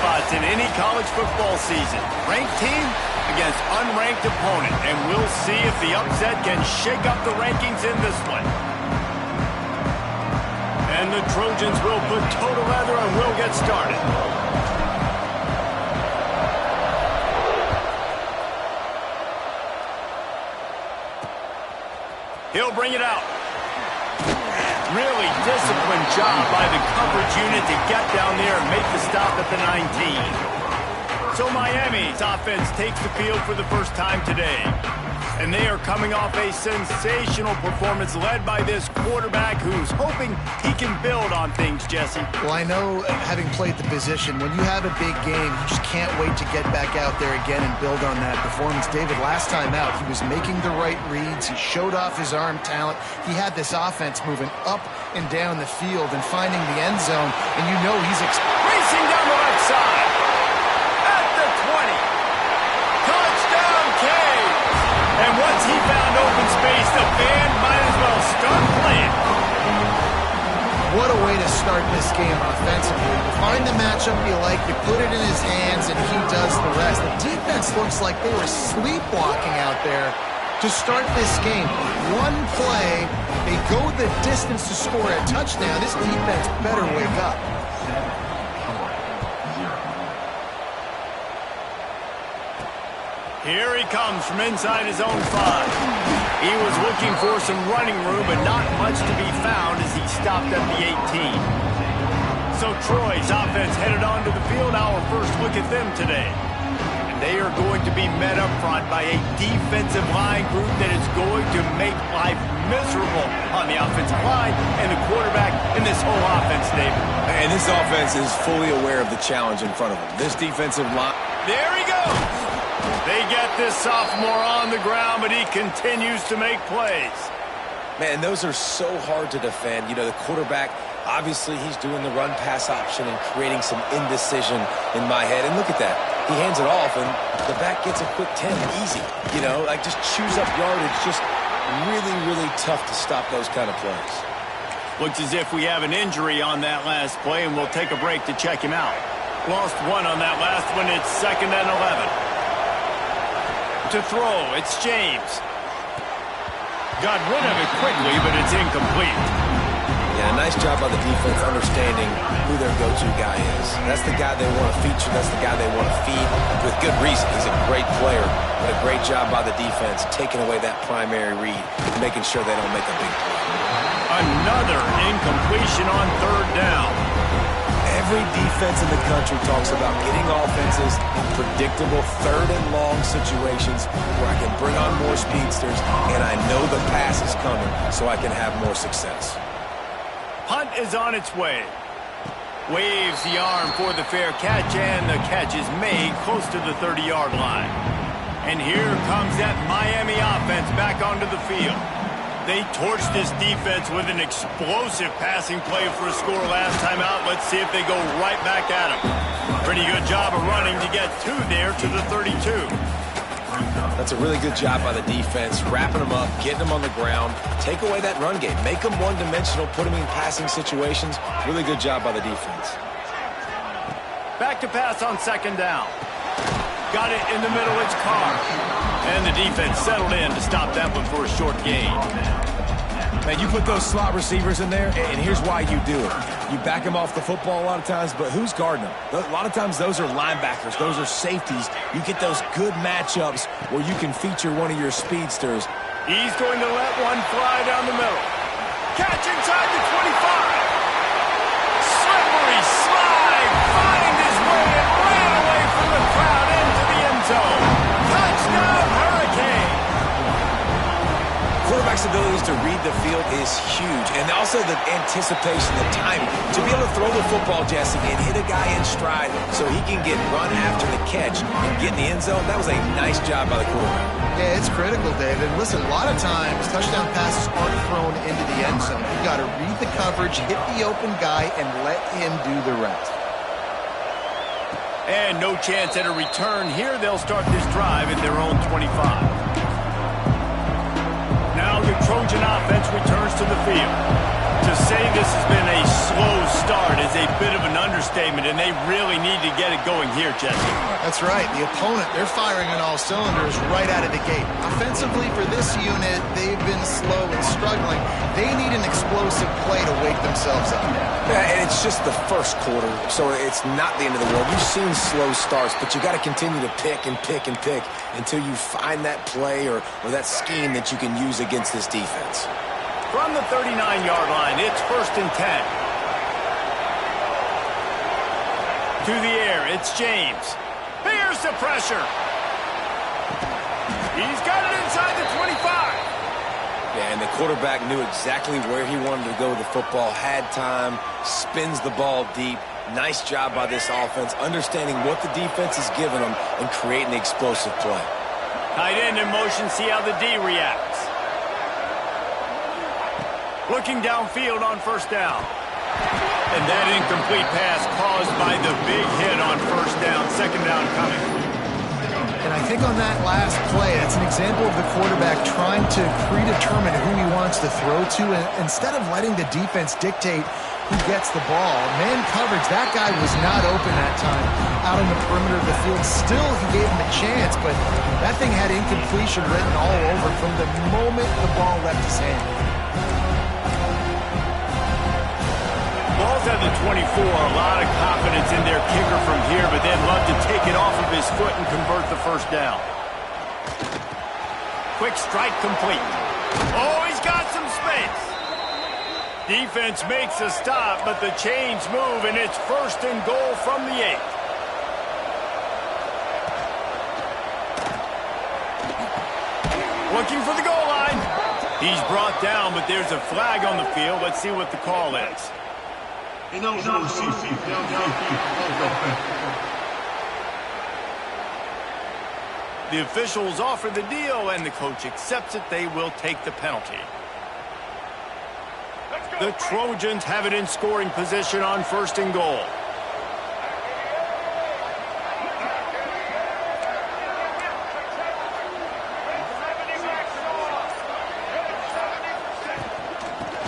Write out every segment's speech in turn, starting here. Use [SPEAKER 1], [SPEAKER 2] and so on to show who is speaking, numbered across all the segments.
[SPEAKER 1] spots in any college football season. Ranked team against unranked opponent, and we'll see if the upset can shake up the rankings in this one. And the Trojans will put toe to leather and will get started. He'll bring it out. Really disciplined job by the coverage unit to get down there and make the stop at the 19. So Miami's offense takes the field for the first time today. And they are coming off a sensational performance led by this quarterback who's hoping he can build on things, Jesse.
[SPEAKER 2] Well, I know, having played the position, when you have a big game, you just can't wait to get back out there again and build on that performance. David, last time out, he was making the right reads. He showed off his arm talent. He had this offense moving up and down the field and finding the end zone. And you know he's
[SPEAKER 1] racing down the left side. At the 20. Touchdown, Cade. And once he found open space, the band might as well start playing.
[SPEAKER 2] What a way to start this game offensively. You find the matchup you like, you put it in his hands, and he does the rest. The defense looks like they were sleepwalking out there to start this game. One play, they go the distance to score a touchdown. This defense better wake up.
[SPEAKER 1] Here he comes from inside his own 5. He was looking for some running room, but not much to be found as he stopped at the 18. So Troy's offense headed onto the field. Our first look at them today. And they are going to be met up front by a defensive line group that is going to make life miserable on the offensive line and the quarterback in this whole offense, David.
[SPEAKER 3] And this offense is fully aware of the challenge in front of them. This defensive line.
[SPEAKER 1] There he goes. They get this sophomore on the ground, but he continues to make plays.
[SPEAKER 3] Man, those are so hard to defend. You know, the quarterback, obviously he's doing the run-pass option and creating some indecision in my head. And look at that. He hands it off, and the back gets a quick 10 easy. You know, like just chews up yardage. Just really, really tough to stop those kind of plays.
[SPEAKER 1] Looks as if we have an injury on that last play, and we'll take a break to check him out. Lost one on that last one. It's 2nd and 11. To throw, it's James. Got rid of it quickly, but it's incomplete.
[SPEAKER 3] Yeah, nice job by the defense understanding who their go-to guy is. That's the guy they want to feature. That's the guy they want to feed with good reason. He's a great player, but a great job by the defense taking away that primary read, making sure they don't make a big play.
[SPEAKER 1] Another incompletion on 3rd down.
[SPEAKER 3] Every defense in the country talks about getting offenses in predictable 3rd and long situations where I can bring on more speedsters and I know the pass is coming so I can have more success.
[SPEAKER 1] Punt is on its way. Waves the arm for the fair catch, and the catch is made close to the 30-yard line. And here comes that Miami offense back onto the field. They torched this defense with an explosive passing play for a score last time out. Let's see if they go right back at him. Pretty good job of running to get 2 there to the 32.
[SPEAKER 3] That's a really good job by the defense, wrapping them up, getting them on the ground, take away that run game, make them one-dimensional, put them in passing situations. Really good job by the defense.
[SPEAKER 1] Back to pass on 2nd down. Got it in the middle, it's Carr. And the defense settled in to stop that one for a short gain.
[SPEAKER 3] Man, you put those slot receivers in there, and here's why you do it. You back them off the football a lot of times, but who's guarding them? A lot of times those are linebackers. Those are safeties. You get those good matchups where you can feature one of your speedsters.
[SPEAKER 1] He's going to let one fly down the middle. Catch inside the 25. Slippery slide. Find his way and ran away from the crowd into the end zone. Touchdown, Hurricane.
[SPEAKER 3] Quarterback's abilities to read the field is huge, and also the anticipation, the timing. To be able to throw the football, Jesse, and hit a guy in stride so he can get run after the catch and get in the end zone, that was a nice job by the quarterback.
[SPEAKER 2] Yeah, it's critical, David. Listen, a lot of times touchdown passes aren't thrown into the end zone. You've got to read the coverage, hit the open guy, and let him do the rest.
[SPEAKER 1] And no chance at a return here. They'll start this drive at their own 25. Now the Trojan offense returns to the field. To say this has been a slow start is a bit of an understatement, and they really need to get it going here, Jesse.
[SPEAKER 2] That's right. The opponent, they're firing on all cylinders right out of the gate. Offensively, for this unit, they've been slow and struggling. They need an explosive play to wake themselves up.
[SPEAKER 3] Yeah, and it's just the first quarter, so it's not the end of the world. You've seen slow starts, but you got to continue to pick and pick and pick until you find that play or that scheme that you can use against this defense.
[SPEAKER 1] From the 39-yard line, it's 1st and 10. To the air, it's James. Here's the pressure. He's got it inside the 25.
[SPEAKER 3] Yeah, and the quarterback knew exactly where he wanted to go with the football, had time, spins the ball deep. Nice job by this offense, understanding what the defense is giving them and creating the explosive play.
[SPEAKER 1] Tight end in motion, see how the D reacts. Looking downfield on 1st down. And that incomplete pass caused by the big hit on 1st down. 2nd down coming.
[SPEAKER 2] And I think on that last play, that's an example of the quarterback trying to predetermine who he wants to throw to, and instead of letting the defense dictate who gets the ball. Man coverage, that guy was not open that time out on the perimeter of the field. Still, he gave him a chance, but that thing had incompletion written all over from the moment the ball left his hand.
[SPEAKER 1] Ball's at the 24. A lot of confidence in their kicker from here, but they'd love to take it off of his foot and convert the 1st down. Quick strike complete. Oh, he's got some space. Defense makes a stop, but the chains move, and it's 1st and goal from the 8. Looking for the goal line. He's brought down, but there's a flag on the field. Let's see what the call is. The officials offer the deal, and the coach accepts it. They will take the penalty. The Trojans have it in scoring position on 1st and goal.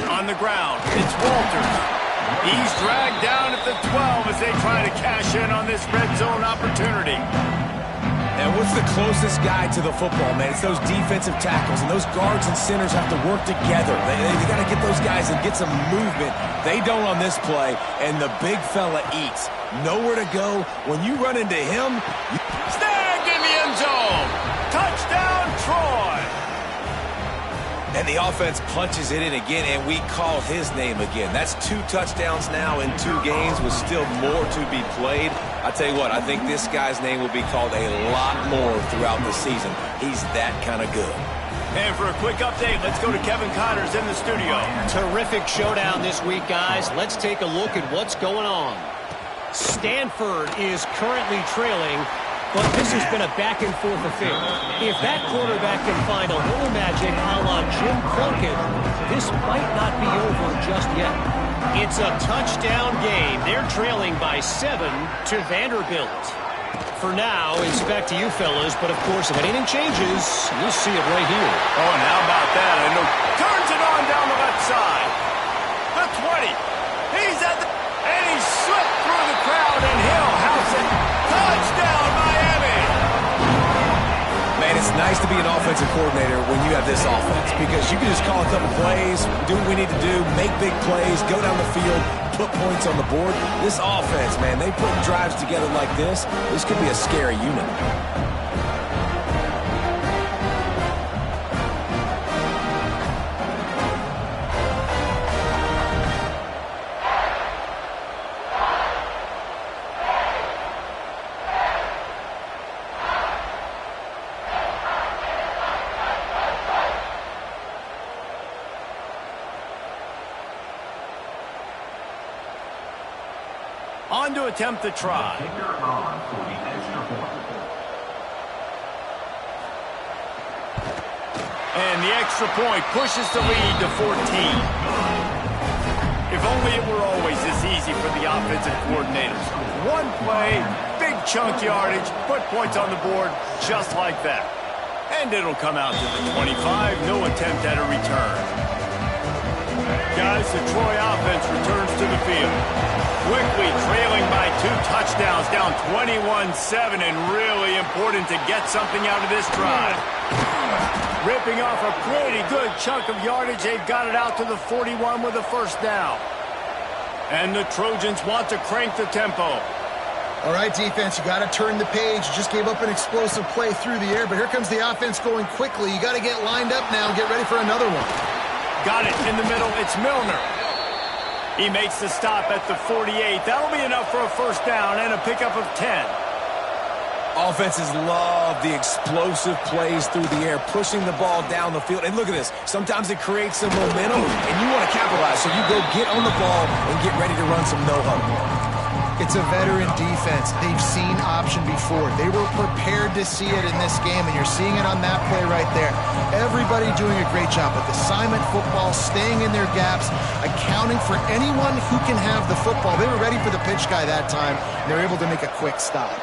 [SPEAKER 1] On the ground, it's Walters. He's dragged down at the 12 as they try to cash in on this red zone opportunity.
[SPEAKER 3] And what's the closest guy to the football, man? It's those defensive tackles, and those guards and centers have to work together. They got to get those guys and get some movement. They don't on this play, and the big fella eats. Nowhere to go. When you run into him,
[SPEAKER 1] Snagged in the end zone. Touchdown, Troy.
[SPEAKER 3] and the offense punches it in again, and we call his name again. That's 2 touchdowns now in 2 games with still more to be played. I tell you what, I think this guy's name will be called a lot more throughout the season. He's that kind of good.
[SPEAKER 1] And for a quick update, let's go to Kevin Connors in the studio.
[SPEAKER 4] Terrific showdown this week, guys. Let's take a look at what's going on. Stanford is currently trailing, but this has been a back-and-forth affair. If that quarterback can find a little magic a la Jim Plunkett, this might not be over just yet. It's a touchdown game. They're trailing by 7 to Vanderbilt. For now, it's back to you fellas, but of course, if anything changes, you'll see it right here.
[SPEAKER 1] Oh, and how about that? I know. Turns it on down the left side. The 20. He's at the... And he slipped through the crowd, and he'll house it. Touchdown, Miami!
[SPEAKER 3] Man, it's nice to be an offensive coordinator when you have this offense because you can just call a couple plays, do what we need to do, make big plays, go down the field, put points on the board. This offense, man, they put drives together like this. This could be a scary unit.
[SPEAKER 1] On to attempt the try. And the extra point pushes the lead to 14. If only it were always this easy for the offensive coordinators. One play, big chunk yardage, put points on the board just like that. And it'll come out to the 25, no attempt at a return. guys, the Troy offense returns to the field. Quickly trailing by 2 touchdowns, down 21-7, and really important to get something out of this drive. Ripping off a pretty good chunk of yardage. They've got it out to the 41 with a first down. And the Trojans want to crank the tempo.
[SPEAKER 2] All right, defense, you got to turn the page. You just gave up an explosive play through the air, but here comes the offense going quickly. You got to get lined up now and get ready for another one.
[SPEAKER 1] Got it in the middle. It's Milner. He makes the stop at the 48. That'll be enough for a first down and a pickup of 10.
[SPEAKER 3] Offenses love the explosive plays through the air, pushing the ball down the field. And look at this. Sometimes it creates some momentum, and you want to capitalize. So you go get on the ball and get ready to run some no-huddle.
[SPEAKER 2] It's a veteran defense. They've seen option before. They were prepared to see it in this game, and you're seeing it on that play right there. Everybody doing a great job with assignment football, staying in their gaps, accounting for anyone who can have the football. They were ready for the pitch guy that time, and they were able to make a quick stop.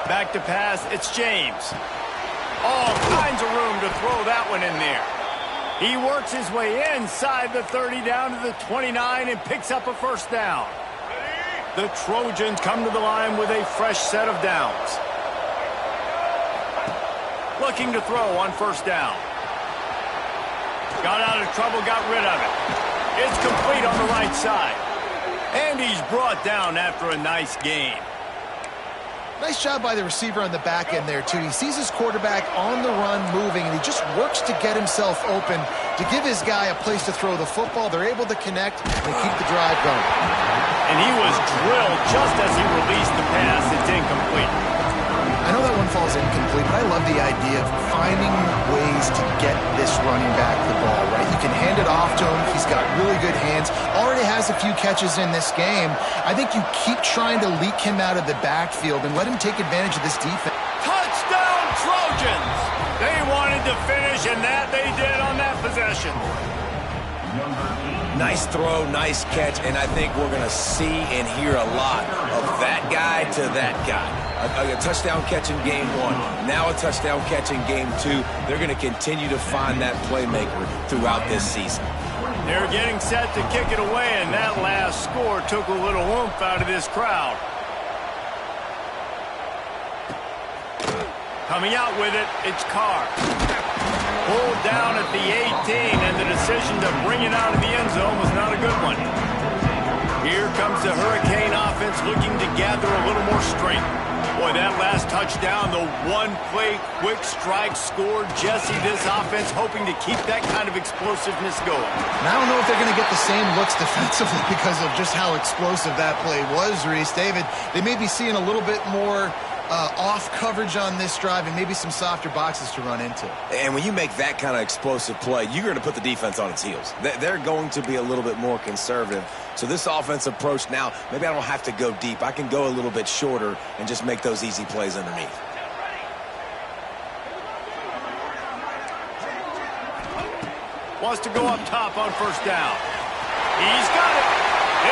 [SPEAKER 1] Back to pass, it's James. All kinds of room to throw that one in there. He works his way inside the 30 down to the 29 and picks up a first down. The Trojans come to the line with a fresh set of downs. Looking to throw on first down. Got out of trouble, got rid of it. It's complete on the right side. And he's brought down after a nice gain.
[SPEAKER 2] Nice job by the receiver on the back end there, too. He sees his quarterback on the run moving, and he just works to get himself open to give his guy a place to throw the football. They're able to connect and keep the drive going.
[SPEAKER 1] And he was drilled just as he released the pass. It's incomplete.
[SPEAKER 2] I know that one falls incomplete, but I love the idea of finding ways to get this running back the ball, right? You can hand it off to him. He's got really good hands. Already has a few catches in this game. I think you keep trying to leak him out of the backfield and let him take advantage of this defense.
[SPEAKER 1] Touchdown, Trojans! They wanted to finish, and that they did on that possession.
[SPEAKER 3] Nice throw, nice catch, and I think we're going to see and hear a lot of that guy to that guy. A touchdown catch in game 1, now a touchdown catch in game 2. They're going to continue to find that playmaker throughout this season.
[SPEAKER 1] They're getting set to kick it away, and that last score took a little oomph out of this crowd. Coming out with it, it's Carr. Pulled down at the 18, and the decision to bring it out of the end zone was not a good one. Here comes the Hurricane offense looking to gather a little more strength. Boy, that last touchdown, the one-play quick strike scored. Jesse, this offense hoping to keep that kind of explosiveness going.
[SPEAKER 2] And I don't know if they're going to get the same looks defensively because of just how explosive that play was, Reese. David, they may be seeing a little bit more off coverage on this drive and maybe some softer boxes to run into.
[SPEAKER 3] And when you make that kind of explosive play, you're going to put the defense on its heels. They're going to be a little bit more conservative. So this offense approach now, maybe I don't have to go deep. I can go a little bit shorter and just make those easy plays underneath.
[SPEAKER 1] Wants to go up top on first down. He's got it.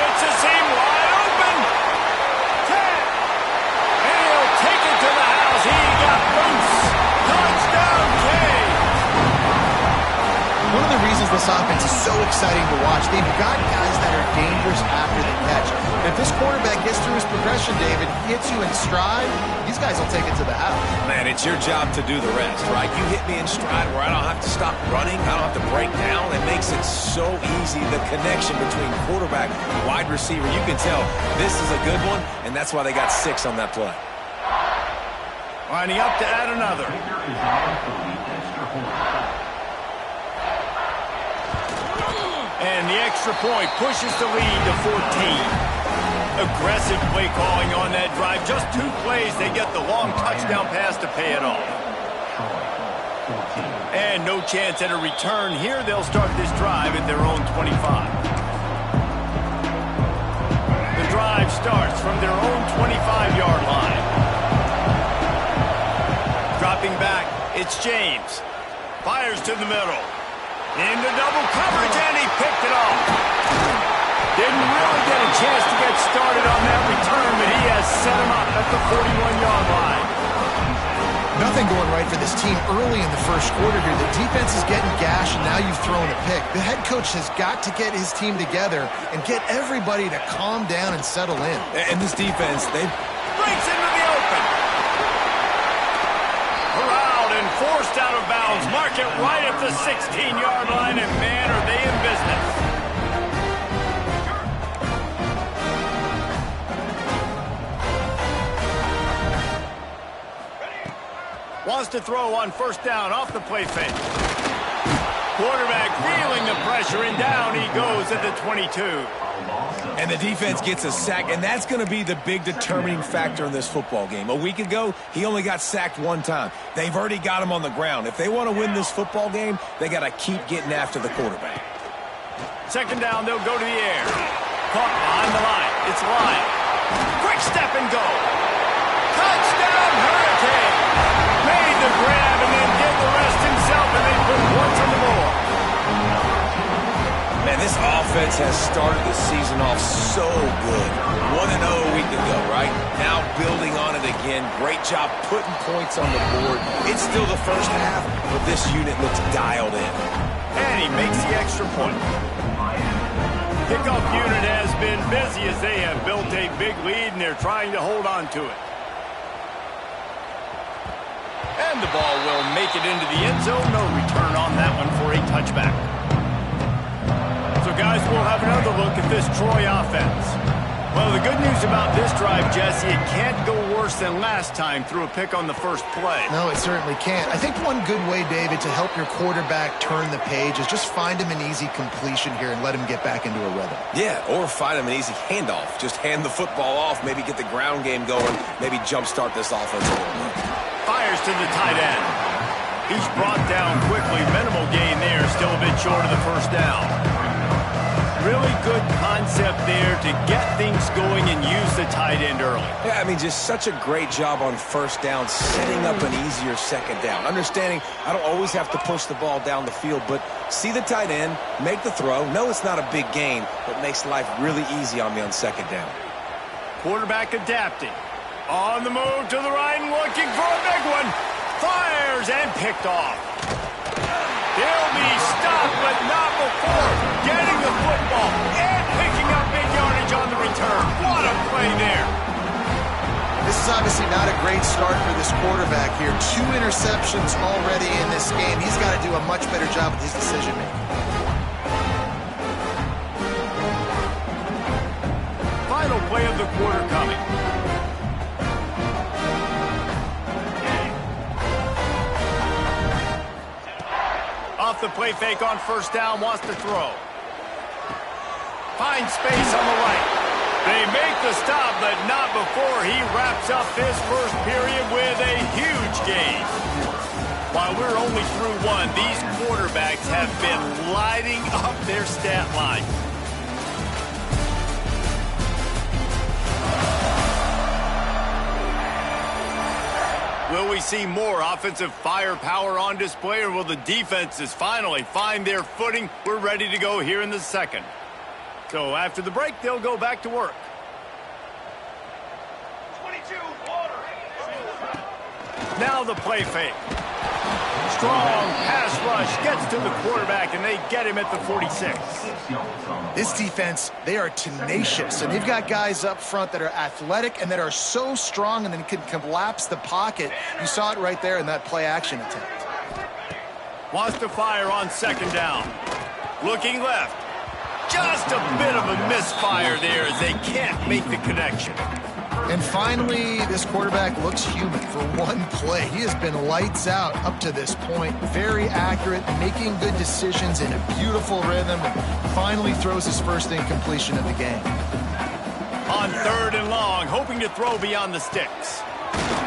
[SPEAKER 1] It's a seam wide open. 10. And he'll take it to the house. He got loose. Touchdown, Kane.
[SPEAKER 2] One of the reasons this offense is so exciting to watch, they've got guys that are dangerous after the catch. If this quarterback gets through his progression, David, hits you in stride, these guys will take it to the house.
[SPEAKER 3] Man, it's your job to do the rest, right? You hit me in stride where I don't have to stop running. I don't have to break down. It makes it so easy, the connection between quarterback and wide receiver. You can tell this is a good one, and that's why they got 6 on that play.
[SPEAKER 1] Lining up to add another. And the extra point pushes the lead to 14. Aggressive play calling on that drive. Just 2 plays, they get the long touchdown pass to pay it off. And no chance at a return here. They'll start this drive at their own 25. The drive starts from their own 25-yard line. Dropping back, it's James. Fires to the middle. Into double coverage, and he picked it off. Didn't really get a chance to get started on that return, but he has set him up at the 41-yard line.
[SPEAKER 2] everything going right for this team early in the first quarter here. The defense is getting gashed, and now you've thrown a pick. The head coach has got to get his team together and get everybody to calm down and settle in.
[SPEAKER 3] And this defense, they
[SPEAKER 1] breaks into the open. Corralled and forced out of bounds. Mark it right at the 16-yard line, and man, are they in business. Wants to throw on first down off the play fake. Quarterback feeling the pressure, and down he goes at the 22.
[SPEAKER 3] And the defense gets a sack, and that's going to be the big determining factor in this football game. A week ago, he only got sacked one time. They've already got him on the ground. If they want to win this football game, they got to keep getting after the quarterback.
[SPEAKER 1] Second down, they'll go to the air. Caught behind the line. It's Lyle. Quick step and go. Touchdown, Hurricane. Made the grab and then did the rest himself, and they put points on the board.
[SPEAKER 3] Man, this offense has started the season off so good. 1-0 a week ago, right? Now building on it again. Great job putting points on the board. It's still the first half, but this unit looks dialed in.
[SPEAKER 1] And he makes the extra point. Kickoff unit has been busy as they have built a big lead, and they're trying to hold on to it. And the ball will make it into the end zone. No return on that one for a touchback. So, guys, we'll have another look at this Troy offense. Well, the good news about this drive, Jesse, it can't go worse than last time through a pick on the first play.
[SPEAKER 2] No, it certainly can't. I think one good way, David, to help your quarterback turn the page is just find him an easy completion here and let him get back into a rhythm.
[SPEAKER 3] Yeah, or find him an easy handoff. Just hand the football off, maybe get the ground game going, maybe jumpstart this offense a little bit.
[SPEAKER 1] Fires to the tight end. He's brought down quickly. Minimal gain there, still a bit short of the first down. Really good concept there to get things going and use the tight end early.
[SPEAKER 3] Yeah, I mean, just such a great job on first down, setting up an easier second down. Understanding I don't always have to push the ball down the field, but see the tight end, make the throw. No, it's not a big gain, but makes life really easy on me on second down.
[SPEAKER 1] Quarterback adapting. On the move to the right and looking for a big one. Fires and picked off. He'll be stopped, but not before getting the football and picking up big yardage on the return. What a play there.
[SPEAKER 2] This is obviously not a great start for this quarterback here. 2 interceptions already in this game. He's got to do a much better job with his decision-making.
[SPEAKER 1] Final play of the quarter coming. Off the play fake on first down, wants to throw. Finds space on the right. They make the stop, but not before he wraps up this first period with a huge gain. While we're only through one, these quarterbacks have been lighting up their stat line. Will we see more offensive firepower on display, or will the defenses finally find their footing? We're ready to go here in the second. So after the break, they'll go back to work. 22, water. Now the play fake. Strong pass rush gets to the quarterback, and they get him at the 46.
[SPEAKER 2] This defense, they are tenacious, and they've got guys up front that are athletic and that are so strong and then can collapse the pocket. You saw it right there in that play-action attempt.
[SPEAKER 1] Wants to fire on second down. Looking left. Just a bit of a misfire there as they can't make the connection.
[SPEAKER 2] And finally, this quarterback looks human for one play. He has been lights out up to this point. Very accurate, making good decisions in a beautiful rhythm, and finally throws his first incompletion of the game.
[SPEAKER 1] On third and long, hoping to throw beyond the sticks.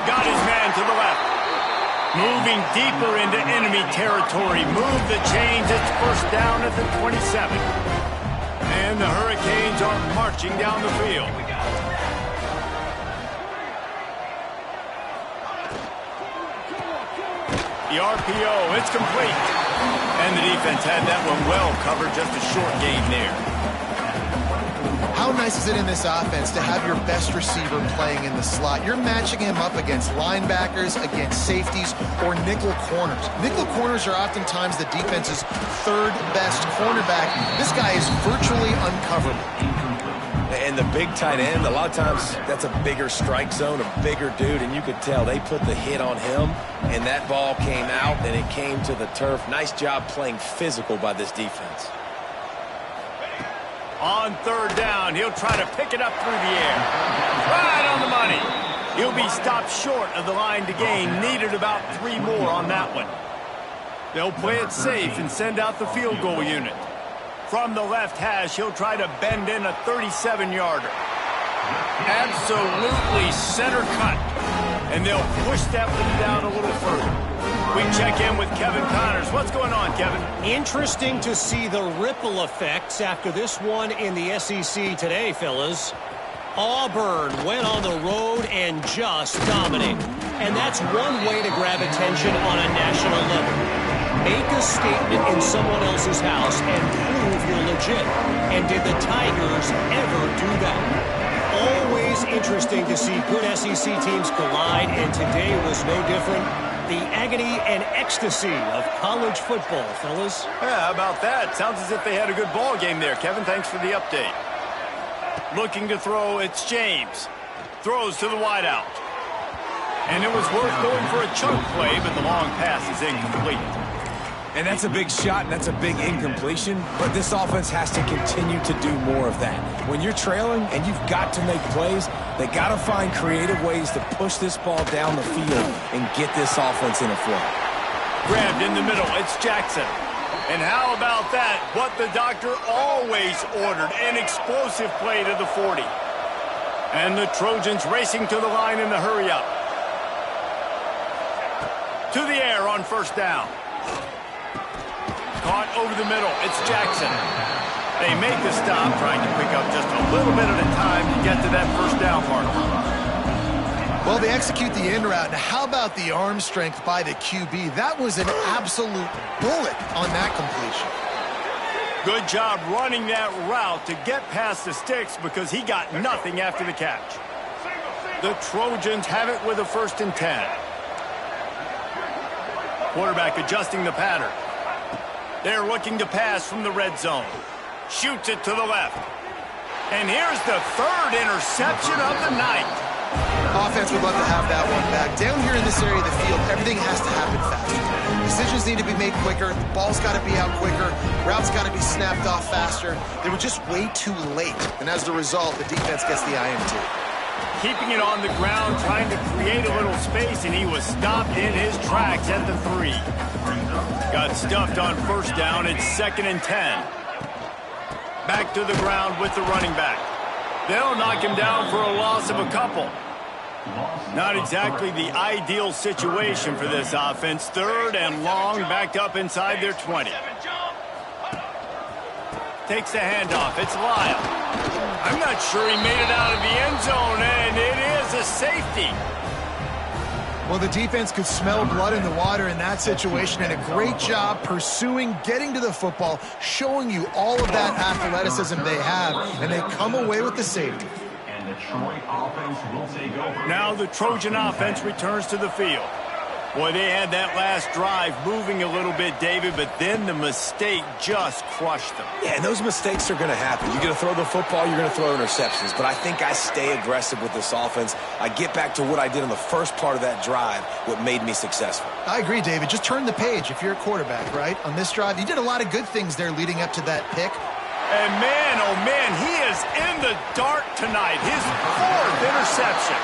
[SPEAKER 1] Got his man to the left. Moving deeper into enemy territory. Move the chains. It's first down at the 27. And the Hurricanes are marching down the field. The RPO, it's complete. And the defense had that one well covered, just a short gain there.
[SPEAKER 2] How nice is it in this offense to have your best receiver playing in the slot? You're matching him up against linebackers, against safeties, or nickel corners. Nickel corners are oftentimes the defense's third best cornerback. This guy is virtually uncoverable.
[SPEAKER 3] And the big tight end, a lot of times that's a bigger strike zone, a bigger dude, and you could tell they put the hit on him, and that ball came out, and it came to the turf. Nice job playing physical by this defense.
[SPEAKER 1] On third down, he'll try to pick it up through the air. Right on the money. He'll be stopped short of the line to gain. Needed about 3 more on that one. They'll play it safe and send out the field goal unit. From the left hash, he'll try to bend in a 37-yarder. Absolutely center cut. And they'll push that one down a little further. We check in with Kevin Connors. What's going on, Kevin?
[SPEAKER 4] Interesting to see the ripple effects after this one in the SEC today, fellas. Auburn went on the road and just dominated. And that's one way to grab attention on a national level. Make a statement in someone else's house and prove you're legit. And did the Tigers ever do that? Always interesting to see good SEC teams collide, and today was no different. The agony and ecstasy of college football, fellas.
[SPEAKER 1] Yeah, how about that? Sounds as if they had a good ball game there, Kevin. Thanks for the update. Looking to throw, it's James. Throws to the wideout. And it was worth going for a chunk play, but the long pass is incomplete.
[SPEAKER 3] And that's a big shot, and that's a big incompletion, but this offense has to continue to do more of that. When you're trailing and you've got to make plays, they got to find creative ways to push this ball down the field and get this offense in a flow.
[SPEAKER 1] Grabbed in the middle, it's Jackson. And how about that? What the doctor always ordered, an explosive play to the 40. And the Trojans racing to the line in the hurry-up. To the air on first down. Caught over the middle. It's Jackson. They make the stop, trying to pick up just a little bit at a time to get to that first down marker.
[SPEAKER 2] Well, they execute the in route. Now, how about the arm strength by the QB? That was an absolute bullet on that completion.
[SPEAKER 1] Good job running that route to get past the sticks because he got nothing after the catch. The Trojans have it with a 1st and 10. Quarterback adjusting the pattern. They're looking to pass from the red zone. Shoots it to the left. And here's the 3rd interception of the night.
[SPEAKER 2] Offense would love to have that one back. Down here in this area of the field, everything has to happen faster. Decisions need to be made quicker. The ball's got to be out quicker. Routes got to be snapped off faster. They were just way too late. And as a result, the defense gets the INT.
[SPEAKER 1] Keeping it on the ground, trying to create a little space, and he was stopped in his tracks at the 3. Got stuffed on first down. It's 2nd and 10. Back to the ground with the running back. They'll knock him down for a loss of a couple. Not exactly the ideal situation for this offense. 3rd and long, backed up inside their 20. Takes the handoff. It's Lyle. I'm not sure he made it out of the end zone, and it is a safety.
[SPEAKER 2] Well, the defense could smell blood in the water in that situation, and a great job pursuing, getting to the football, showing you all of that athleticism they have, and they come away with the safety.
[SPEAKER 5] And the Troy offense will take over.
[SPEAKER 1] Now the Trojan offense returns to the field. Boy, they had that last drive moving a little bit, David, but then the mistake just crushed them.
[SPEAKER 3] Yeah, and those mistakes are going to happen. You're going to throw the football, you're going to throw interceptions. But I think I stay aggressive with this offense. I get back to what I did in the first part of that drive, what made me successful.
[SPEAKER 2] I agree, David. Just turn the page if you're a quarterback, right? On this drive, you did a lot of good things there leading up to that pick.
[SPEAKER 1] And man, oh man, he is in the dark tonight. His 4th interception.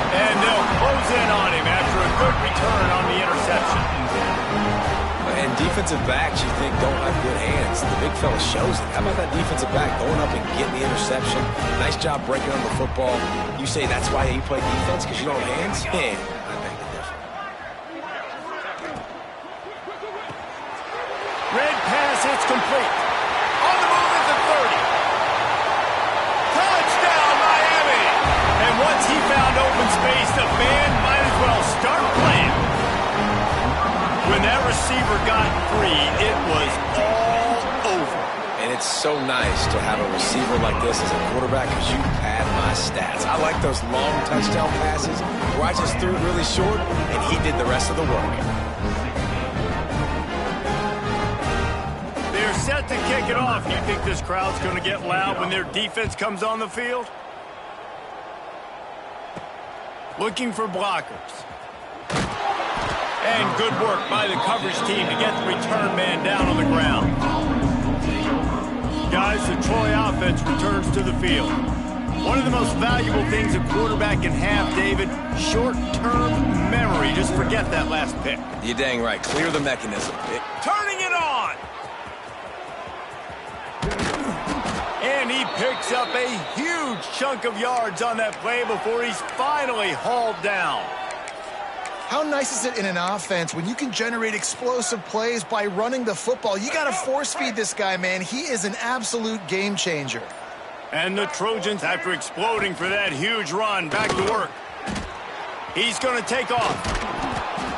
[SPEAKER 1] And they'll close in on him after a good return on the interception.
[SPEAKER 3] And defensive backs, you think, don't have good hands. The big fella shows it. How about that defensive back going up and getting the interception? Nice job breaking on the football. You say that's why you play defense, because you don't have hands? Yeah, I beg to differ.
[SPEAKER 1] Red pass, it's complete. On the move at the 30. Touchdown, Miami! And once he found open space, the band might as well start playing. When that receiver got free, it was all over.
[SPEAKER 3] And it's so nice to have a receiver like this as a quarterback because you pad my stats. I like those long touchdown passes where I just threw it really short and he did the rest of the work.
[SPEAKER 1] They're set to kick it off. You think this crowd's going to get loud when their defense comes on the field? Looking for blockers. And good work by the coverage team to get the return man down on the ground. Guys, the Troy offense returns to the field. One of the most valuable things a quarterback can have, David, short-term memory. Just forget that last pick.
[SPEAKER 3] You're dang right. Clear the mechanism.
[SPEAKER 1] Turning it on! And he picks up a huge chunk of yards on that play before he's finally hauled down.
[SPEAKER 2] How nice is it in an offense when you can generate explosive plays by running the football? You got to force feed this guy, man. He is an absolute game changer.
[SPEAKER 1] And the Trojans, after exploding for that huge run, back to work. He's going to take off.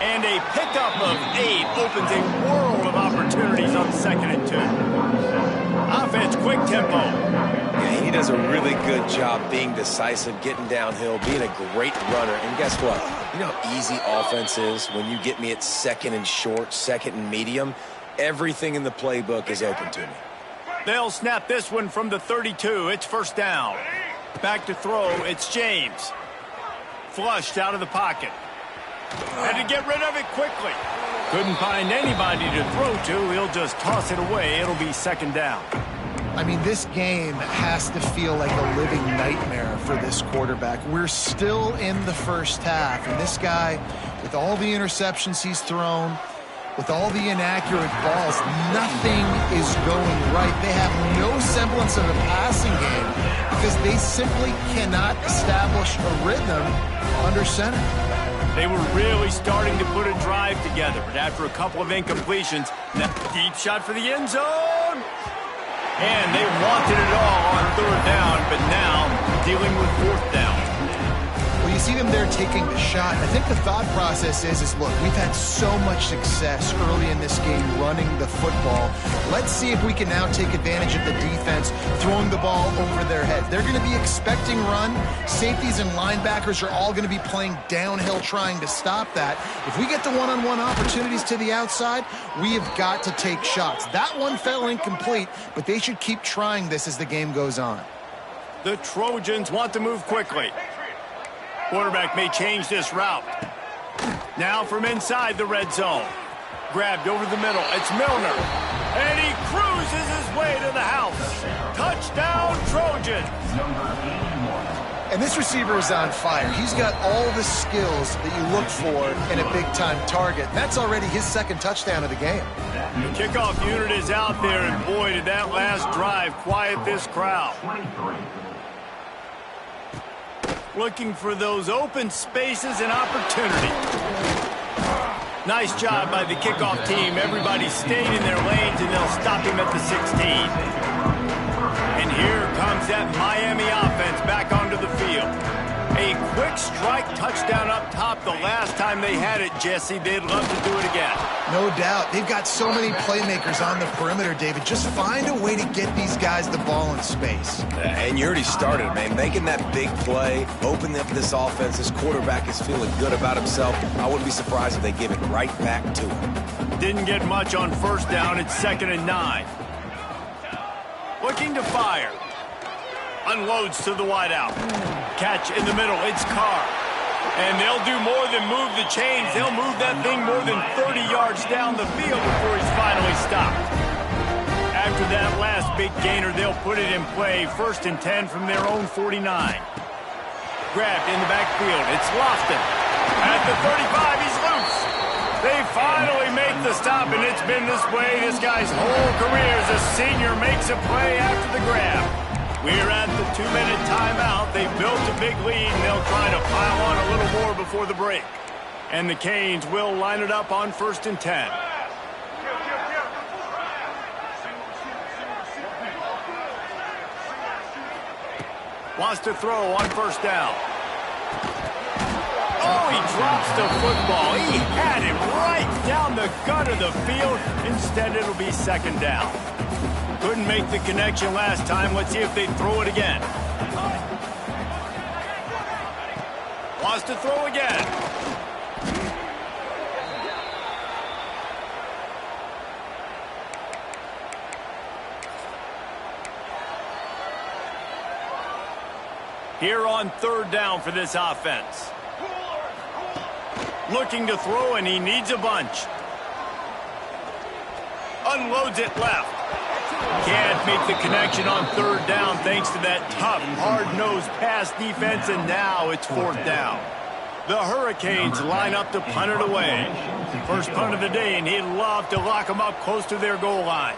[SPEAKER 1] And a pickup of 8 opens a world of opportunities on 2nd and 2. Offense, quick tempo.
[SPEAKER 3] Yeah, he does a really good job being decisive, getting downhill, being a great runner. And guess what? You know how easy offense is when you get me at 2nd and short, 2nd and medium? Everything in the playbook is open to me.
[SPEAKER 1] They'll snap this one from the 32. It's 1st down. Back to throw. It's James. Flushed out of the pocket. Had to get rid of it quickly. Couldn't find anybody to throw to. He'll just toss it away. It'll be 2nd down.
[SPEAKER 2] I mean, this game has to feel like a living nightmare for this quarterback. We're still in the first half, and this guy, with all the interceptions he's thrown, with all the inaccurate balls, nothing is going right. They have no semblance of a passing game because they simply cannot establish a rhythm under center.
[SPEAKER 1] They were really starting to put a drive together, but after a couple of incompletions, deep shot for the end zone. And they wanted it all on 3rd down, but now dealing with 4th down.
[SPEAKER 2] Well, you see them there taking the shot. I think the thought process is look, we've had so much success early in this game running the football. Let's see if we can now take advantage of the defense throwing the ball over their heads. They're going to be expecting run. Safeties and linebackers are all going to be playing downhill trying to stop that. If we get the one-on-one opportunities to the outside, we have got to take shots. That one fell incomplete, but they should keep trying this as the game goes on.
[SPEAKER 1] The Trojans want to move quickly. Quarterback may change this route. Now from inside the red zone. Grabbed over the middle. It's Milner. And he cruises his way to the house. Touchdown, Trojans.
[SPEAKER 2] And this receiver is on fire. He's got all the skills that you look for in a big-time target. That's already his 2nd touchdown of the game.
[SPEAKER 1] The kickoff unit is out there, and boy, did that last drive quiet this crowd. Looking for those open spaces and opportunity. Nice job by the kickoff team. Everybody stayed in their lanes, and they'll stop him at the 16. And here comes that Miami offense back onto the field. A quick strike touchdown up top the last time they had it, Jesse. They'd love to do it again.
[SPEAKER 2] No doubt. They've got so many playmakers on the perimeter, David. Just find a way to get these guys the ball in space.
[SPEAKER 3] And you already started, man. Making that big play, opening up this offense. This quarterback is feeling good about himself. I wouldn't be surprised if they give it right back to him.
[SPEAKER 1] Didn't get much on 1st down. It's 2nd and 9. Looking to fire. Unloads to the wideout. Catch in the middle. It's Carr. And they'll do more than move the chains. They'll move that thing more than 30 yards down the field before he's finally stopped. After that last big gainer, they'll put it in play. 1st and 10 from their own 49. Grabbed in the backfield. It's Lofton. At the 35, he's loose. They finally make the stop, and it's been this way this guy's whole career as a senior makes a play after the grab. We're at the 2-minute timeout. They built a big lead, and they'll try to pile on a little more before the break. And the Canes will line it up on 1st and 10. Wants to throw on 1st down. Oh, he drops the football. He had it right down the gut of the field. Instead, it'll be 2nd down. Couldn't make the connection last time. Let's see if they throw it again. Wants to throw again. Here on third down for this offense. Looking to throw, and he needs a bunch. Unloads it left. Can't make the connection on third down thanks to that tough, hard-nosed pass defense, and now it's fourth down. The Hurricanes line up to punt it away. First punt of the day, and he'd love to lock them up close to their goal line.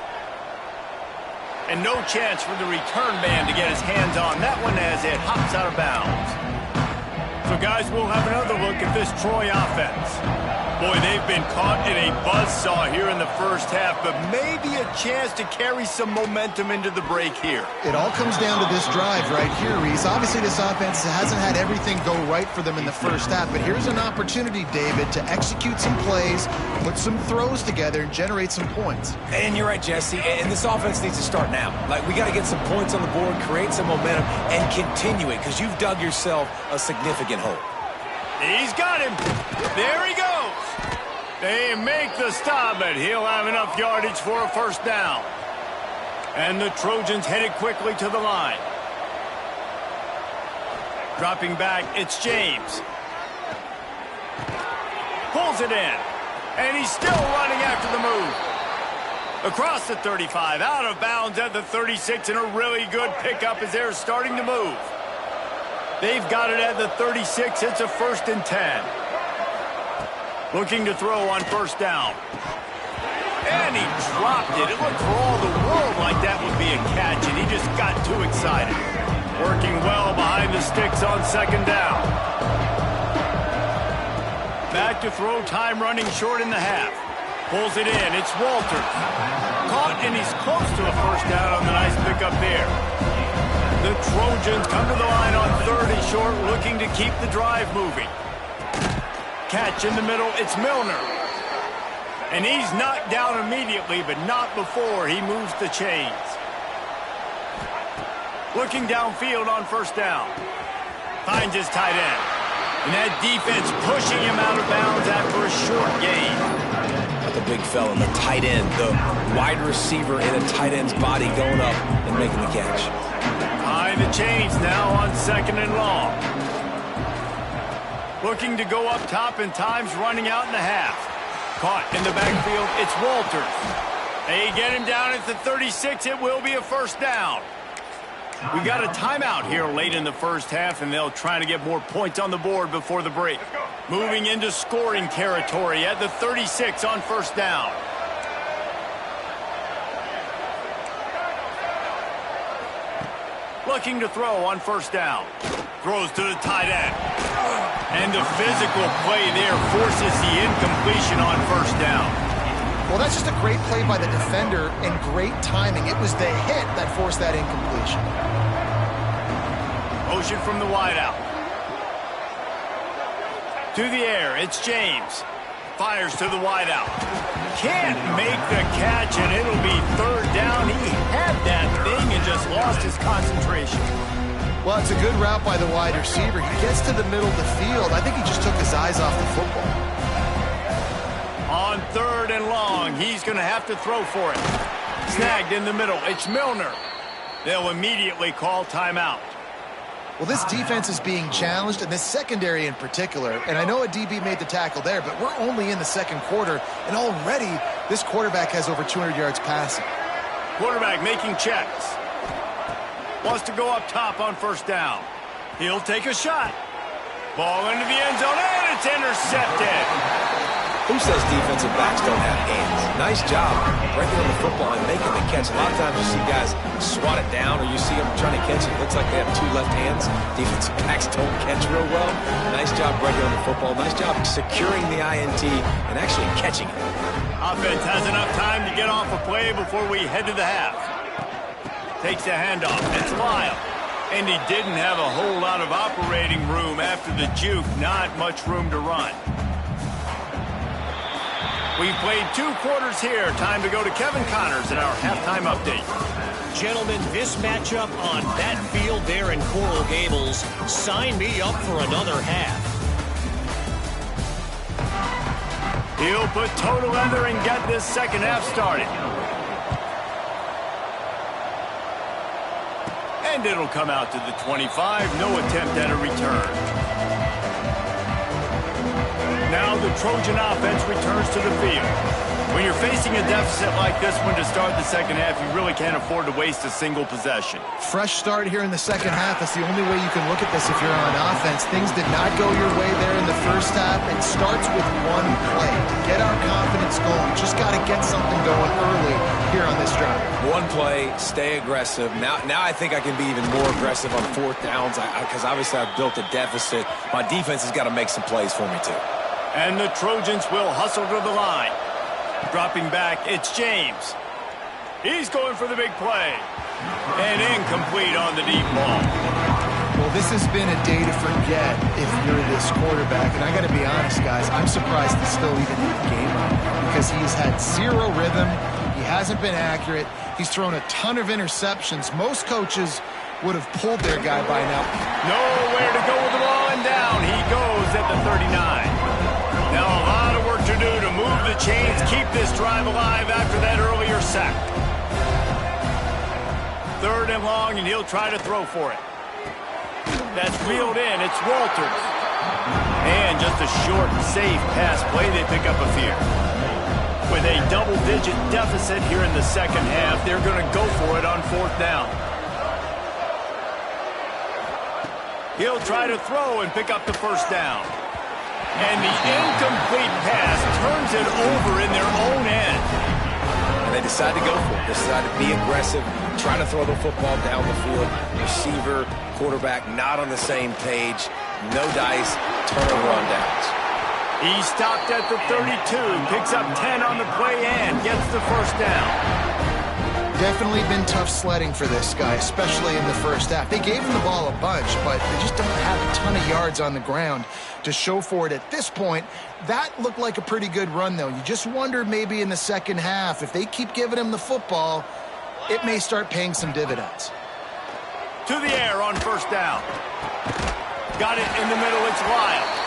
[SPEAKER 1] And no chance for the return man to get his hands on that one as it hops out of bounds. So, guys, we'll have another look at this Troy offense. Boy, they've been caught in a buzzsaw here in the first half, but maybe a chance to carry some momentum into the break here.
[SPEAKER 2] It all comes down to this drive right here, Reese. Obviously, this offense hasn't had everything go right for them in the first half, but here's an opportunity, David, to execute some plays, put some throws together, and generate some points.
[SPEAKER 3] And you're right, Jesse, and this offense needs to start now. Like, we got to get some points on the board, create some momentum, and continue it, because you've dug yourself a significant hole.
[SPEAKER 1] He's got him. There he goes. They make the stop, but he'll have enough yardage for a first down. And the Trojans headed quickly to the line. Dropping back, it's James. Pulls it in. And he's still running after the move. Across the 35, out of bounds at the 36, and a really good pickup as they're starting to move. They've got it at the 36. It's a 1st and 10. Looking to throw on first down. And he dropped it. It looked for all the world like that would be a catch, and he just got too excited. Working well behind the sticks on second down. Back to throw, time running short in the half. Pulls it in. It's Walters. Caught, and he's close to a first down on the nice pickup there. The Trojans come to the line on 3rd and short, looking to keep the drive moving. Catch in the middle, it's Milner. And he's knocked down immediately, but not before he moves the chains. Looking downfield on first down. Finds his tight end. And that defense pushing him out of bounds after a short gain.
[SPEAKER 3] The big fella, the tight end, the wide receiver in a tight end's body going up and making the catch.
[SPEAKER 1] Behind the chains now on 2nd and long. Looking to go up top, and time's running out in the half. Caught in the backfield, it's Walters. They get him down at the 36. It will be a first down. We got a timeout here late in the first half, and they'll try to get more points on the board before the break. Moving into scoring territory at the 36 on first down. Looking to throw on first down. Throws to the tight end. And the physical play there forces the incompletion on first down.
[SPEAKER 2] Well, that's just a great play by the defender and great timing. It was the hit that forced that incompletion.
[SPEAKER 1] Motion from the wideout. To the air, it's James. Fires to the wideout. Can't make the catch, and it'll be 3rd down. He had that thing and just lost his concentration.
[SPEAKER 2] Well, it's a good route by the wide receiver. He gets to the middle of the field. I think he just took his eyes off the football.
[SPEAKER 1] On 3rd and long, he's going to have to throw for it. Snagged in the middle. It's Milner. They'll immediately call timeout.
[SPEAKER 2] Well, this defense is being challenged, and this secondary in particular. And I know a DB made the tackle there, but we're only in the 2nd quarter, and already this quarterback has over 200 yards passing.
[SPEAKER 1] Quarterback making checks. Wants to go up top on first down. He'll take a shot. Ball into the end zone, and it's intercepted.
[SPEAKER 3] Who says defensive backs don't have hands? Nice job breaking on the football and making the catch. A lot of times you see guys swat it down, or you see them trying to catch it. It looks like they have 2 left hands. Defensive backs don't catch real well. Nice job breaking on the football. Nice job securing the INT and actually catching it.
[SPEAKER 1] Offense has enough time to get off a play before we head to the half. Takes the handoff. It's Lyle. And he didn't have a whole lot of operating room after the juke. Not much room to run. We've played 2 quarters here. Time to go to Kevin Connors in our halftime update.
[SPEAKER 4] Gentlemen, this matchup on that field there in Coral Gables, sign me up for another half.
[SPEAKER 1] He'll put toe to leather and get this second half started. And it'll come out to the 25. No attempt at a return. Now the Trojan offense returns to the field. When you're facing a deficit like this one to start the second half, you really can't afford to waste a single possession.
[SPEAKER 2] Fresh start here in the second half. That's the only way you can look at this if you're on offense. Things did not go your way there in the first half. It starts with one play. To get our confidence going, just got to get something going early here on this drive.
[SPEAKER 3] One play, stay aggressive. Now I think I can be even more aggressive on 4th downs because obviously I've built a deficit. My defense has got to make some plays for me too.
[SPEAKER 1] And the Trojans will hustle to the line. Dropping back, it's James. He's going for the big play. And incomplete on the deep ball.
[SPEAKER 2] Well, this has been a day to forget if you're this quarterback. And I got to be honest, guys, I'm surprised he's still even in the game right now because he's had 0 rhythm. He hasn't been accurate. He's thrown a ton of interceptions. Most coaches would have pulled their guy by now.
[SPEAKER 1] Nowhere to go with the ball, and down he goes at the 39. Now a lot of work to do to move the chains, keep this drive alive after that earlier sack. 3rd and long, and he'll try to throw for it. That's reeled in. It's Walters. And just a short, safe pass play. They pick up a few. With a double-digit deficit here in the second half, they're going to go for it on 4th down. He'll try to throw and pick up the first down. And the incomplete pass turns it over in their own end.
[SPEAKER 3] And they decide to go for it. They decide to be aggressive, try to throw the football down the field. Receiver, quarterback, not on the same page. No dice, turnover on downs.
[SPEAKER 1] He stopped at the 32, picks up 10 on the play and gets the first down.
[SPEAKER 2] Definitely been tough sledding for this guy, especially in the first half. They gave him the ball a bunch, but they just don't have a ton of yards on the ground to show for it at this point. That looked like a pretty good run, though. You just wonder maybe in the second half, if they keep giving him the football, it may start paying some dividends.
[SPEAKER 1] To the air on 1st down. Got it in the middle, it's Lyle.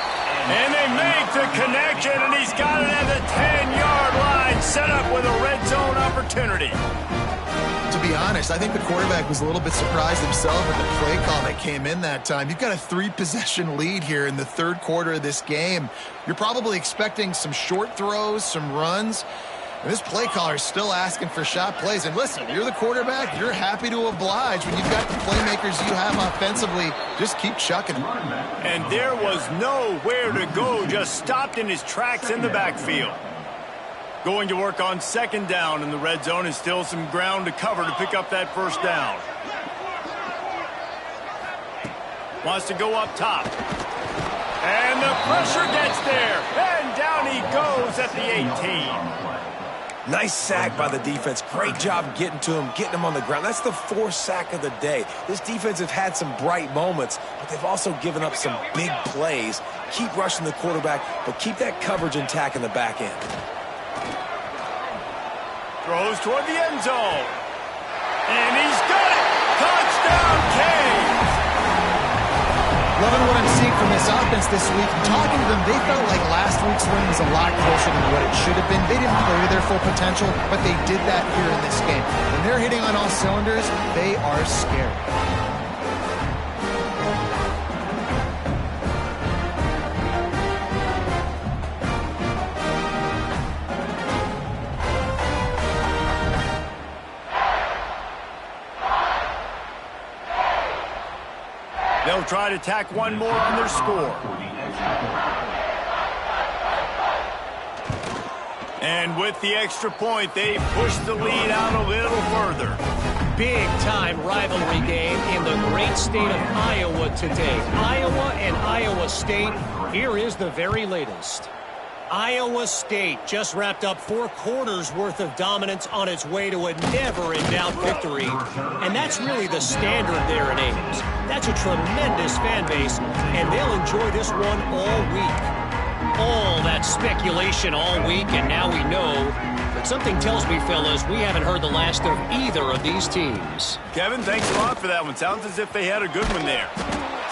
[SPEAKER 1] And they make the connection, and he's got it at the 10-yard line, set up with a red zone opportunity.
[SPEAKER 2] To be honest, I think the quarterback was a little bit surprised himself at the play call that came in that time. You've got a 3-possession lead here in the 3rd quarter of this game. You're probably expecting some short throws, some runs. And this play caller is still asking for shot plays. And listen, you're the quarterback. You're happy to oblige. When you've got the playmakers you have offensively, just keep chucking them.
[SPEAKER 1] And there was nowhere to go, just stopped in his tracks in the backfield. Going to work on 2nd down in the red zone, and still some ground to cover to pick up that first down. Wants to go up top. And the pressure gets there. And down he goes at the 18.
[SPEAKER 3] Nice sack by the defense. Great job getting to him, getting him on the ground. That's the 4th sack of the day. This defense have had some bright moments, but they've also given up some big plays. Keep rushing the quarterback, but keep that coverage intact in the back end.
[SPEAKER 1] Throws toward the end zone. And he's got it. Touchdown, Canes.
[SPEAKER 2] Loving what I'm seeing from this offense this week. Talking to them, they felt like last week's win was a lot closer than what it should have been. They didn't play to their full potential, but they did that here in this game. When they're hitting on all cylinders, they are scary.
[SPEAKER 1] They'll try to tack one more on their score. And with the extra point, they push the lead out a little further.
[SPEAKER 4] Big-time rivalry game in the great state of Iowa today. Iowa and Iowa State. Here is the very latest. Iowa State just wrapped up 4 quarters worth of dominance on its way to a never-in-doubt victory. And that's really the standard there in Ames. That's a tremendous fan base, and they'll enjoy this one all week. all that speculation all week, and now we know. But something tells me, fellas, we haven't heard the last of either of these teams.
[SPEAKER 1] Kevin, thanks a lot for that one. Sounds as if they had a good one there.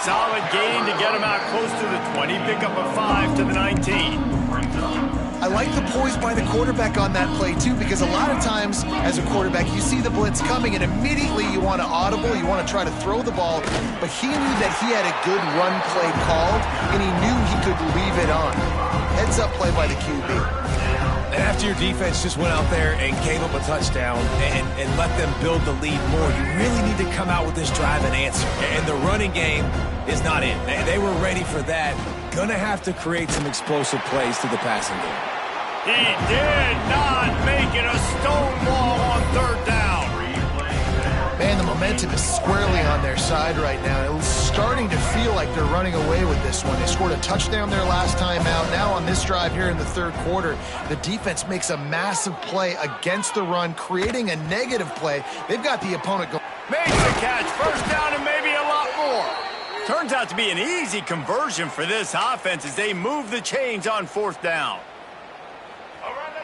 [SPEAKER 1] Solid gain to get them out close to the 20. Pick up a 5 to the 19.
[SPEAKER 2] I like the poise by the quarterback on that play, too, because a lot of times as a quarterback, you see the blitz coming, and immediately you want to audible, you want to try to throw the ball, but he knew that he had a good run play called, and he knew he could leave it on. Heads up play by the QB.
[SPEAKER 3] And after your defense just went out there and gave up a touchdown and let them build the lead more, you really need to come out with this drive and answer. And the running game is not in. They were ready for that. Gonna have to create some explosive plays to the passing game.
[SPEAKER 1] He did not make it a stonewall on third down.
[SPEAKER 2] Man, the momentum is squarely on their side right now. It's starting to feel like they're running away with this one. They scored a touchdown their last time out. Now on this drive here in the third quarter, the defense makes a massive play against the run, creating a negative play. They've got the opponent going.
[SPEAKER 1] Makes the catch. First down and maybe a lot more. Turns out to be an easy conversion for this offense as they move the chains on fourth down.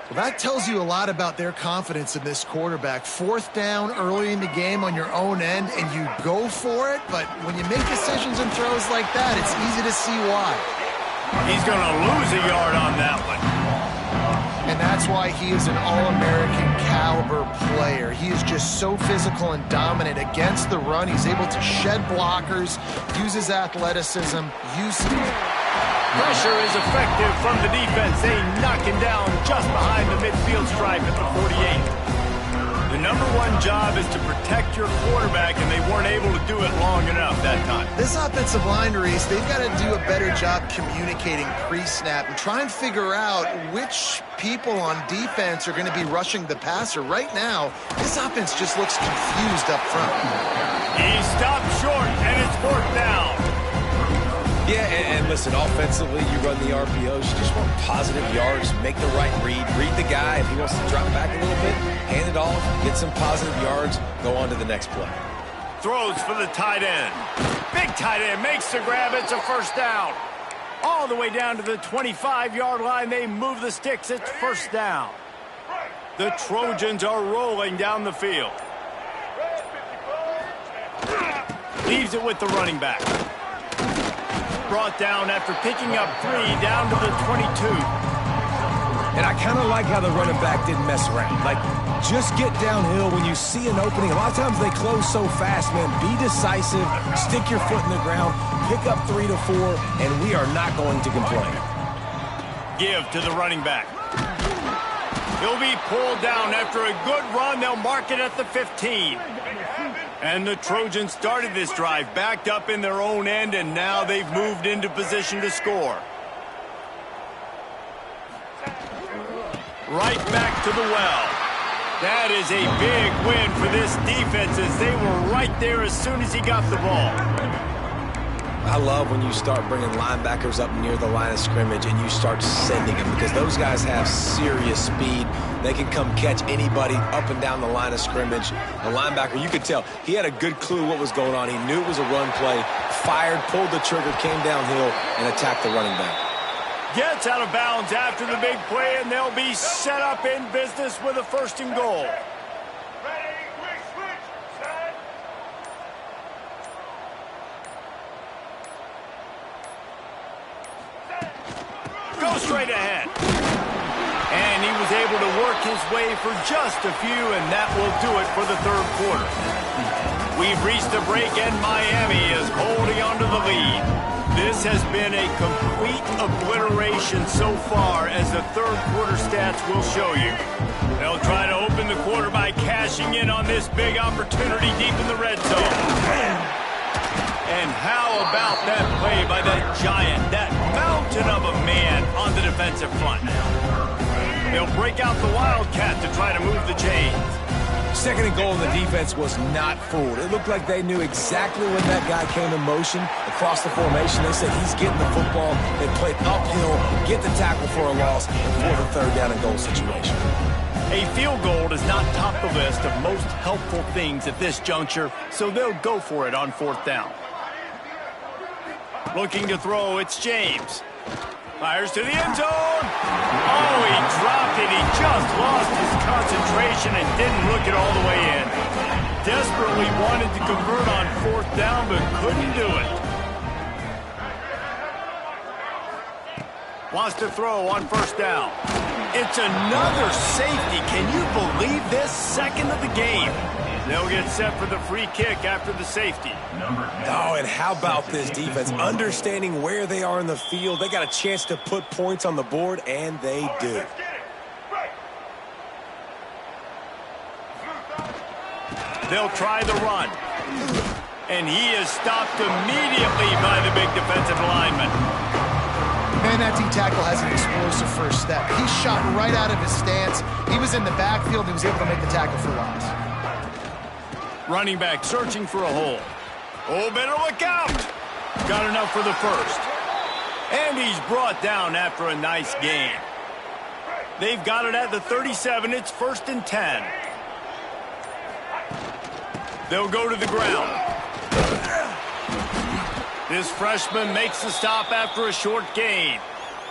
[SPEAKER 2] Well, that tells you a lot about their confidence in this quarterback. Fourth down early in the game on your own end, and you go for it, but when you make decisions and throws like that, it's easy to see why.
[SPEAKER 1] He's going to lose a yard on that one.
[SPEAKER 2] And that's why he is an All-American caliber player. He is just so physical and dominant against the run. He's able to shed blockers, use his athleticism,
[SPEAKER 1] Pressure is effective from the defense. They knock him down just behind the midfield stripe at the 48. The number one job is to protect your quarterback, and they weren't able to do it long enough that time.
[SPEAKER 2] This offensive line, Reese, they've got to do a better job communicating pre-snap and try and figure out which people on defense are going to be rushing the passer. Right now, this offense just looks confused up front.
[SPEAKER 1] He stopped short, and it's fourth down.
[SPEAKER 3] Yeah, and listen, offensively, you run the RPOs. You just want positive yards, make the right read the guy. If he wants to drop back a little bit, hand it off, get some positive yards, go on to the next play.
[SPEAKER 1] Throws for the tight end. Big tight end makes the grab. It's a first down. All the way down to the 25-yard line. They move the sticks. It's first down. The Trojans are rolling down the field. Leaves it with the running back. Brought down after picking up 3 down to the 22.
[SPEAKER 3] And I kind of like how the running back didn't mess around. Like, just get downhill when you see an opening. A lot of times they close so fast, man. Be decisive, stick your foot in the ground, pick up 3 to 4, and we are not going to complain.
[SPEAKER 1] Give to the running back. He'll be pulled down after a good run. They'll mark it at the 15. And the Trojans started this drive backed up in their own end, and now they've moved into position to score. Right back to the well. That is a big win for this defense as they were right there as soon as he got the ball.
[SPEAKER 3] I love when you start bringing linebackers up near the line of scrimmage and you start sending them because those guys have serious speed. They can come catch anybody up and down the line of scrimmage. The linebacker, you could tell, he had a good clue what was going on. He knew it was a run play, fired, pulled the trigger, came downhill, and attacked the running back.
[SPEAKER 1] Gets out of bounds after the big play, and they'll be set up in business with a first and goal. Go straight ahead. And he was able to work his way for just a few, and that will do it for the third quarter. We've reached the break, and Miami is holding on to the lead. This has been a complete obliteration so far, as the third quarter stats will show you. They'll try to open the quarter by cashing in on this big opportunity deep in the red zone. And how about that play by that giant, that mountain of a man on the defensive front? They'll break out the Wildcat to try to move the chains.
[SPEAKER 3] Second and goal, and the defense was not fooled. It looked like they knew exactly when that guy came in motion across the formation. They said he's getting the football. They played uphill, get the tackle for a loss, and for the third down and goal situation.
[SPEAKER 1] A field goal does not top the list of most helpful things at this juncture, so they'll go for it on fourth down. Looking to throw, it's James. Fires to the end zone. Oh, he dropped it. He just lost his concentration and didn't look it all the way in. Desperately wanted to convert on 4th down, but couldn't do it. Wants to throw on 1st down. It's another safety. Can you believe this? 2nd of the game. They'll get set for the free kick after the safety.
[SPEAKER 3] Oh, and how about this defense? Understanding where they are in the field. They got a chance to put points on the board, and they do.
[SPEAKER 1] They'll try the run. And he is stopped immediately by the big defensive lineman.
[SPEAKER 2] Man, that D-tackle has an explosive first step. He shot right out of his stance. He was in the backfield. He was able to make the tackle for loss.
[SPEAKER 1] Running back searching for a hole. Oh, better look out. Got enough for the first. And he's brought down after a nice gain. They've got it at the 37. It's 1st and 10. They'll go to the ground. This freshman makes the stop after a short gain.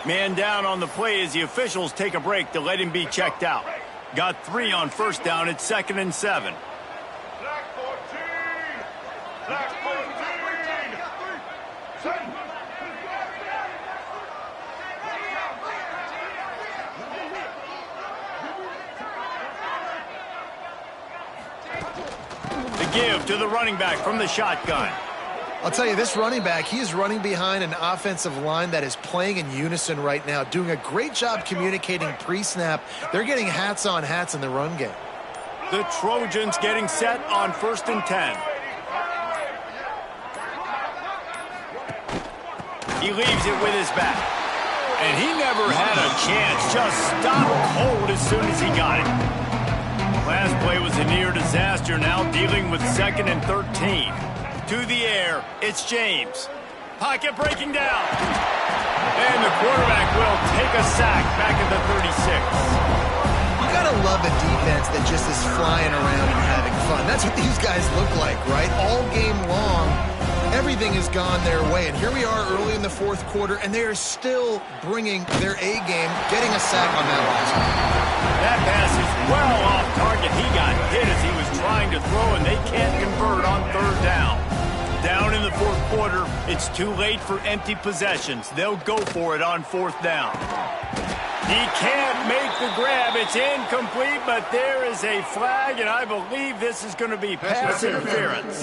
[SPEAKER 1] Man down on the play as the officials take a break to let him be checked out. Got 3 on 1st down. It's 2nd and 7. The give to the running back from the shotgun.
[SPEAKER 2] I'll tell you, this running back, he is running behind an offensive line that is playing in unison right now, doing a great job communicating pre-snap. They're getting hats on hats in the run game.
[SPEAKER 1] The Trojans getting set on 1st and 10. He leaves it with his back. And he never had a chance. Just stopped cold as soon as he got it. Last play was a near disaster, now dealing with 2nd and 13. To the air, it's James. Pocket breaking down. And the quarterback will take a sack back at the 36.
[SPEAKER 2] You gotta love a defense that just is flying around and having fun. That's what these guys look like, right? All game long, everything has gone their way. And here we are early in the 4th quarter, and they are still bringing their A game, getting a sack on that last one.
[SPEAKER 1] That pass is well off target. He got hit as he was trying to throw, and they can't convert on 3rd down. Down in the 4th quarter, it's too late for empty possessions. They'll go for it on 4th down. He can't make the grab. It's incomplete, but there is a flag, and I believe this is going to be pass interference.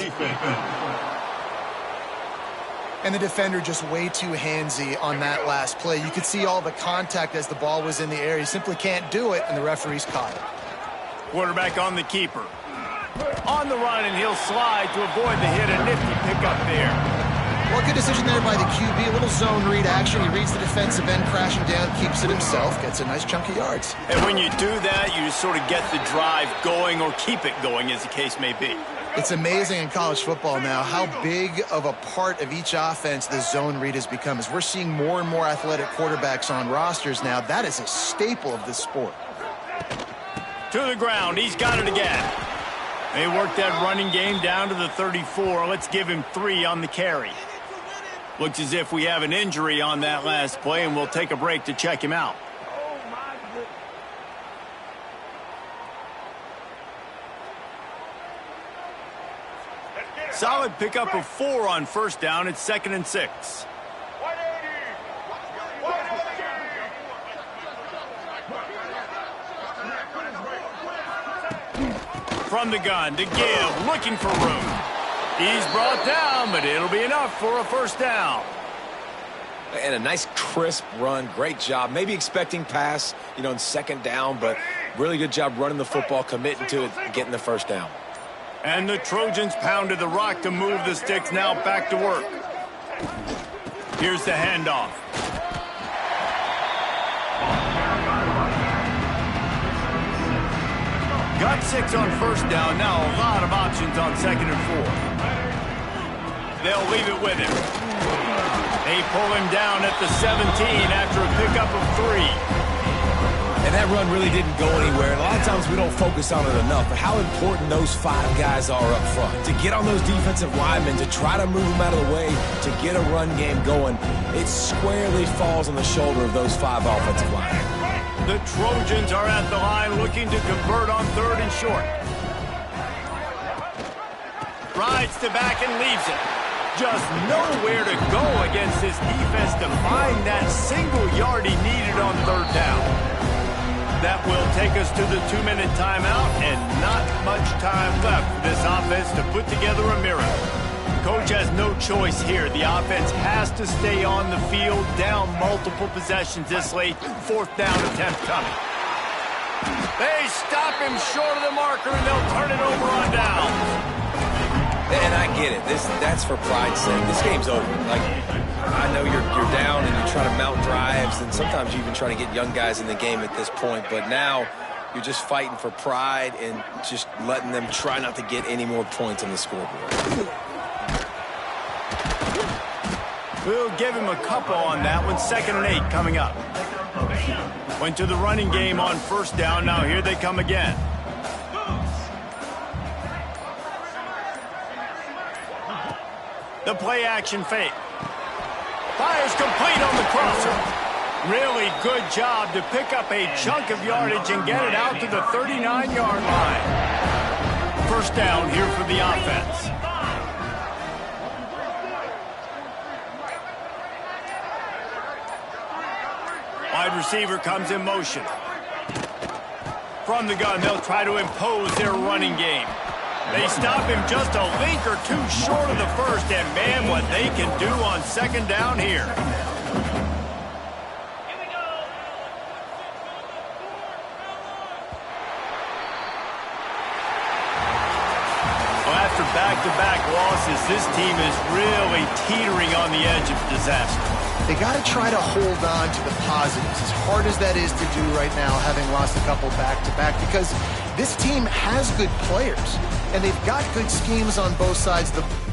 [SPEAKER 2] And the defender just way too handsy on that last play. You could see all the contact as the ball was in the air. He simply can't do it, and the referee's caught it.
[SPEAKER 1] Quarterback on the keeper. On the run, and he'll slide to avoid the hit. A nifty pickup there.
[SPEAKER 2] Well, good decision there by the QB. A little zone read action. He reads the defensive end crashing down, keeps it himself, gets a nice chunk of yards.
[SPEAKER 1] And when you do that, you just sort of get the drive going or keep it going, as the case may be.
[SPEAKER 2] It's amazing in college football now how big of a part of each offense the zone read has become. As we're seeing more and more athletic quarterbacks on rosters now, that is a staple of this sport.
[SPEAKER 1] To the ground. He's got it again. They worked that running game down to the 34. Let's give him 3 on the carry. Looks as if we have an injury on that last play, and we'll take a break to check him out. Solid pickup of 4 on 1st down. It's 2nd and 6. From the gun to give, looking for room. He's brought down, but it'll be enough for a 1st down.
[SPEAKER 3] And a nice crisp run. Great job. Maybe expecting pass, in 2nd down, but really good job running the football, committing to it, getting the 1st down.
[SPEAKER 1] And the Trojans pounded the rock to move the sticks. Now back to work. Here's the handoff. Got 6 on 1st down. Now a lot of options on 2nd and 4. They'll leave it with him. They pull him down at the 17 after a pickup of 3.
[SPEAKER 3] And that run really didn't go anywhere. And a lot of times we don't focus on it enough, but how important those 5 guys are up front. To get on those defensive linemen, to try to move them out of the way, to get a run game going, it squarely falls on the shoulder of those 5 offensive linemen.
[SPEAKER 1] The Trojans are at the line looking to convert on 3rd and short. Rides to back and leaves it. Just nowhere to go against this defense to find that single yard he needed on 3rd down. That will take us to the 2-minute timeout, and not much time left for this offense to put together a miracle. Coach has no choice here. The offense has to stay on the field, down multiple possessions this late. 4th down attempt coming. They stop him short of the marker, and they'll turn it over on downs.
[SPEAKER 3] And I get it. That's for pride's sake. This game's over. Like, I know you're down and you're trying to mount drives, and sometimes you even try to get young guys in the game at this point. But now you're just fighting for pride and just letting them try not to get any more points on the scoreboard.
[SPEAKER 1] We'll give him a couple on that one. 2nd and 8 coming up. Went to the running game on 1st down. Now here they come again. The play action fake. Fires complete on the crosser. Really good job to pick up a chunk of yardage and get it out to the 39-yard line. 1st down here for the offense. Wide receiver comes in motion. From the gun, they'll try to impose their running game. They stop him just a link or 2 short of the 1st, and man, what they can do on 2nd down here. Well, after back-to-back losses, this team is really teetering on the edge of disaster.
[SPEAKER 2] They got to try to hold on to the positives, as hard as that is to do right now, having lost a couple back-to-back, because this team has good players, and they've got good schemes on both sides of the